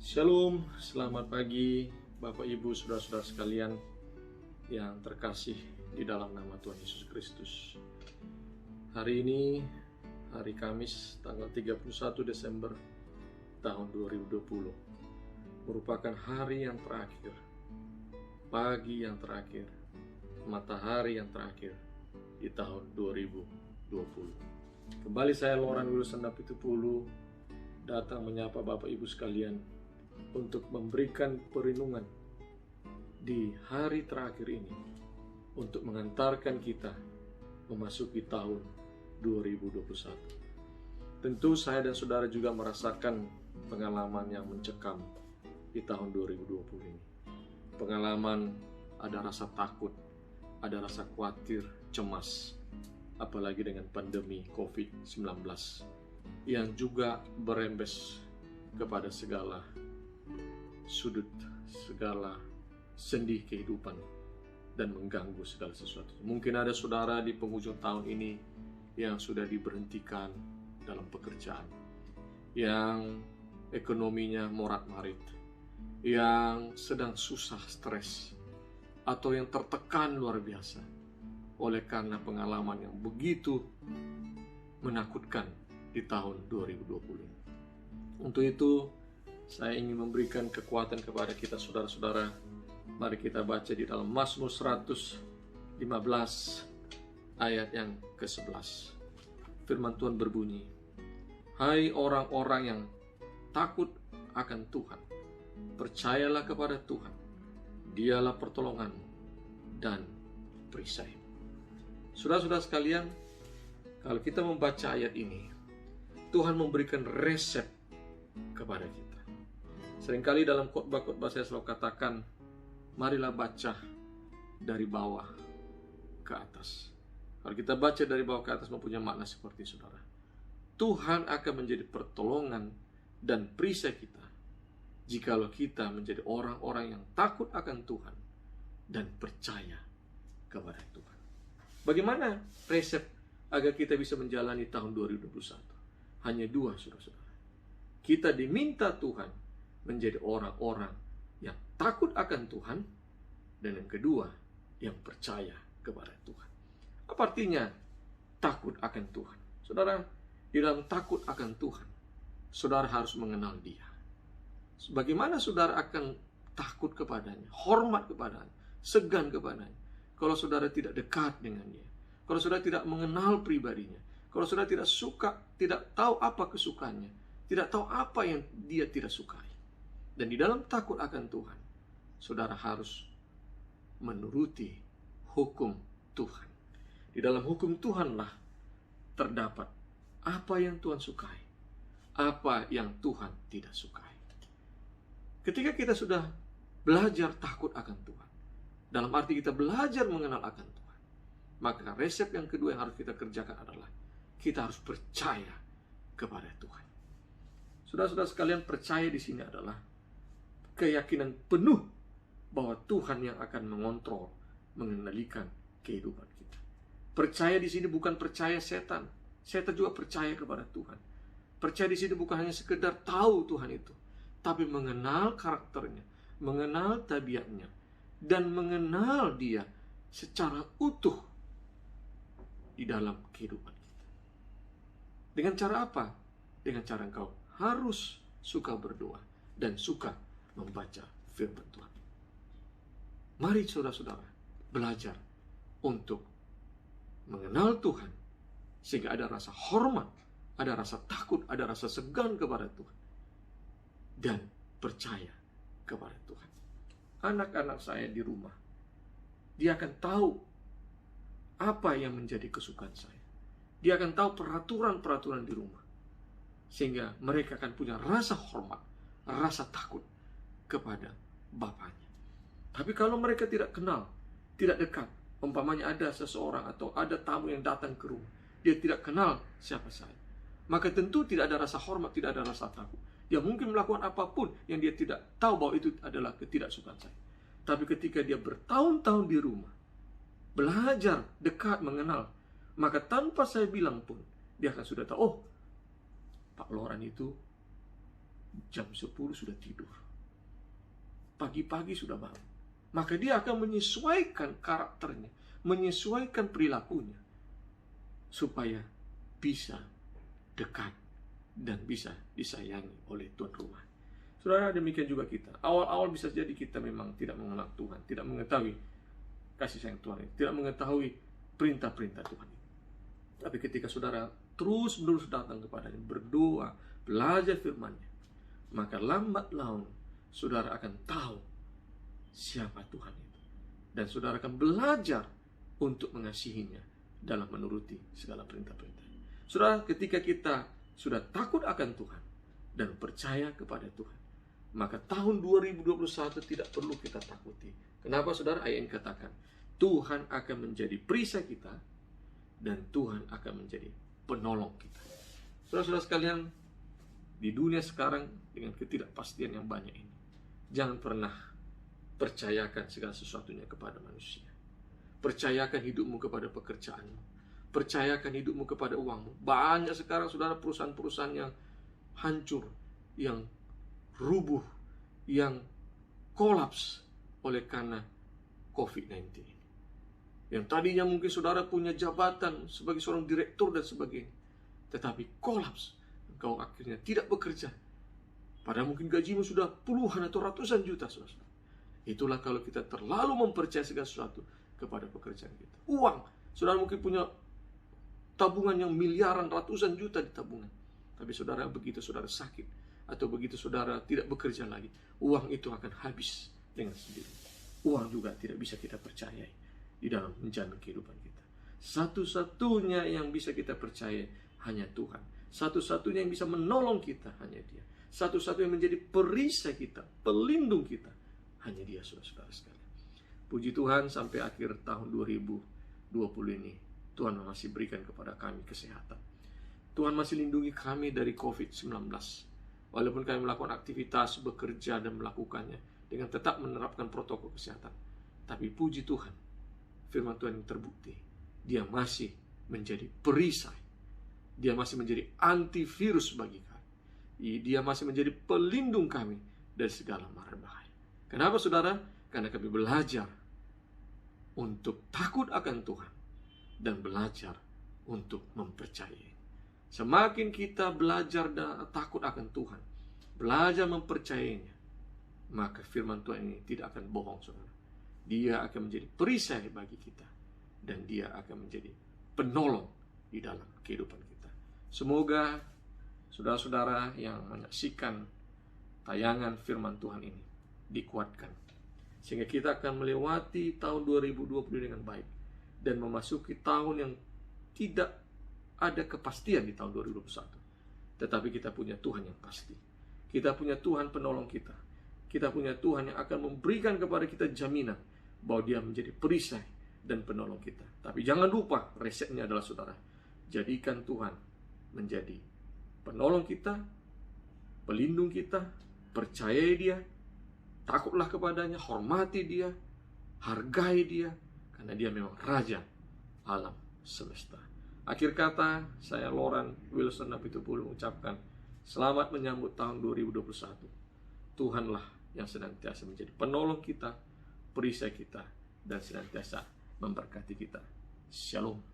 Shalom, selamat pagi Bapak Ibu Saudara-saudara sekalian yang terkasih di dalam nama Tuhan Yesus Kristus. Hari ini, hari Kamis, tanggal 31 Desember tahun 2020, merupakan hari yang terakhir, pagi yang terakhir, matahari yang terakhir di tahun 2020. Kembali saya Loran Wilson Napitupulu datang menyapa Bapak Ibu sekalian untuk memberikan perlindungan di hari terakhir ini untuk mengantarkan kita memasuki tahun 2021. Tentu saya dan saudara juga merasakan pengalaman yang mencekam di tahun 2020 ini. Pengalaman ada rasa takut, ada rasa khawatir, cemas, apalagi dengan pandemi COVID-19 yang juga berembes kepada segala sudut, segala sendi kehidupan dan mengganggu segala sesuatu. Mungkin ada saudara di penghujung tahun ini yang sudah diberhentikan dalam pekerjaan, yang ekonominya morat-marit, yang sedang susah stres, atau yang tertekan luar biasa oleh karena pengalaman yang begitu menakutkan di tahun 2020. Untuk itu, saya ingin memberikan kekuatan kepada kita saudara-saudara. Mari kita baca di dalam Mazmur 115 ayat yang ke-11. Firman Tuhan berbunyi, "Hai orang-orang yang takut akan Tuhan, percayalah kepada Tuhan, Dialah pertolonganmu dan perisaimu." Saudara-saudara sekalian, kalau kita membaca ayat ini, Tuhan memberikan resep kepada kita. Seringkali dalam khotbah-khotbah saya selalu katakan, marilah baca dari bawah ke atas. Kalau kita baca dari bawah ke atas mempunyai makna seperti saudara. Tuhan akan menjadi pertolongan dan perisai kita jikalau kita menjadi orang-orang yang takut akan Tuhan dan percaya kepada Tuhan. Bagaimana resep agar kita bisa menjalani tahun 2021? Hanya dua, saudara-saudara. Kita diminta Tuhan menjadi orang-orang yang takut akan Tuhan, dan yang kedua, yang percaya kepada Tuhan. Apa artinya takut akan Tuhan? Saudara, di dalam takut akan Tuhan, saudara harus mengenal Dia. Bagaimana saudara akan takut kepadanya, hormat kepadanya, segan kepadanya, kalau saudara tidak dekat dengan Dia, kalau saudara tidak mengenal pribadinya, kalau saudara tidak suka, tidak tahu apa kesukaannya, tidak tahu apa yang Dia tidak sukai. Dan di dalam takut akan Tuhan, saudara harus menuruti hukum Tuhan. Di dalam hukum Tuhanlah terdapat apa yang Tuhan sukai, apa yang Tuhan tidak sukai. Ketika kita sudah belajar takut akan Tuhan, dalam arti kita belajar mengenal akan Tuhan, maka resep yang kedua yang harus kita kerjakan adalah kita harus percaya kepada Tuhan. Saudara-saudara sekalian, percaya di sini adalah keyakinan penuh bahwa Tuhan yang akan mengontrol, mengendalikan kehidupan kita. Percaya di sini bukan percaya setan. Setan juga percaya kepada Tuhan. Percaya di sini bukan hanya sekedar tahu Tuhan itu, tapi mengenal karakternya, mengenal tabiatnya, dan mengenal Dia secara utuh di dalam kehidupan kita. Dengan cara apa? Dengan cara engkau harus suka berdoa dan suka membaca firman Tuhan. Mari saudara-saudara belajar untuk mengenal Tuhan, sehingga ada rasa hormat, ada rasa takut, ada rasa segan kepada Tuhan, dan percaya kepada Tuhan. Anak-anak saya di rumah, dia akan tahu apa yang menjadi kesukaan saya. Dia akan tahu peraturan-peraturan di rumah, sehingga mereka akan punya rasa hormat, rasa takut kepada bapaknya. Tapi kalau mereka tidak kenal, tidak dekat, umpamanya ada seseorang atau ada tamu yang datang ke rumah, dia tidak kenal siapa saya, maka tentu tidak ada rasa hormat, tidak ada rasa takut. Dia mungkin melakukan apapun yang dia tidak tahu bahwa itu adalah ketidaksukaan saya. Tapi ketika dia bertahun-tahun di rumah, belajar dekat mengenal, maka tanpa saya bilang pun, dia akan sudah tahu, oh, Pak Loran itu jam 10 sudah tidur, pagi-pagi sudah bangun. Maka dia akan menyesuaikan karakternya, menyesuaikan perilakunya, supaya bisa dekat dan bisa disayangi oleh tuan rumah. Saudara, demikian juga kita. Awal-awal bisa jadi kita memang tidak mengenal Tuhan, tidak mengetahui kasih sayang Tuhan, tidak mengetahui perintah-perintah Tuhan. Tapi ketika saudara terus-menerus datang kepadanya, berdoa, belajar firman-Nya, maka lambat laun saudara akan tahu siapa Tuhan itu. Dan saudara akan belajar untuk mengasihinya dalam menuruti segala perintah-perintah. Saudara, ketika kita sudah takut akan Tuhan dan percaya kepada Tuhan, maka tahun 2021 tidak perlu kita takuti. Kenapa saudara? Ayat ini katakan, Tuhan akan menjadi perisai kita dan Tuhan akan menjadi penolong kita. Saudara-saudara sekalian, di dunia sekarang dengan ketidakpastian yang banyak ini, jangan pernah percayakan segala sesuatunya kepada manusia. Percayakan hidupmu kepada pekerjaanmu. Percayakan hidupmu kepada uangmu. Banyak sekarang saudara perusahaan-perusahaan yang hancur, yang rubuh, yang kolaps oleh karena COVID-19. Yang tadinya mungkin saudara punya jabatan sebagai seorang direktur dan sebagainya, tetapi kolaps. Engkau akhirnya tidak bekerja. Padahal mungkin gajimu sudah puluhan atau ratusan juta, saudara. Itulah kalau kita terlalu mempercayai segala sesuatu kepada pekerjaan kita. Uang, saudara mungkin punya tabungan yang miliaran, ratusan juta di tabungan. Tapi saudara, begitu saudara sakit atau begitu saudara tidak bekerja lagi, uang itu akan habis dengan sendiri. Uang juga tidak bisa kita percayai di dalam menjalani kehidupan kita. Satu-satunya yang bisa kita percaya hanya Tuhan. Satu-satunya yang bisa menolong kita hanya Dia. Satu-satunya yang menjadi perisai kita, pelindung kita, hanya Dia, saudara-saudara sekalian. Puji Tuhan, sampai akhir tahun 2020 ini Tuhan masih berikan kepada kami kesehatan. Tuhan masih lindungi kami dari COVID-19. Walaupun kami melakukan aktivitas, bekerja dan melakukannya dengan tetap menerapkan protokol kesehatan, tapi puji Tuhan, firman Tuhan yang terbukti, Dia masih menjadi perisai. Dia masih menjadi antivirus bagi kami. Dia masih menjadi pelindung kami dari segala mara bahaya. Kenapa saudara? Karena kami belajar untuk takut akan Tuhan dan belajar untuk mempercayai. Semakin kita belajar dan takut akan Tuhan, belajar mempercayainya, maka firman Tuhan ini tidak akan bohong, saudara. Dia akan menjadi perisai bagi kita dan Dia akan menjadi penolong di dalam kehidupan kita. Semoga saudara-saudara yang menyaksikan tayangan firman Tuhan ini dikuatkan, sehingga kita akan melewati tahun 2020 dengan baik dan memasuki tahun yang tidak ada kepastian di tahun 2021. Tetapi kita punya Tuhan yang pasti. Kita punya Tuhan penolong kita. Kita punya Tuhan yang akan memberikan kepada kita jaminan bahwa Dia menjadi perisai dan penolong kita. Tapi jangan lupa, resepnya adalah saudara, jadikan Tuhan menjadi penolong kita, pelindung kita, percayai Dia, takutlah kepadanya, hormati Dia, hargai Dia, karena Dia memang Raja alam semesta. Akhir kata, saya Loran Wilson Napitupulu mengucapkan selamat menyambut tahun 2021. Tuhanlah yang senantiasa menjadi penolong kita, perisai kita, dan senantiasa memberkati kita. Shalom.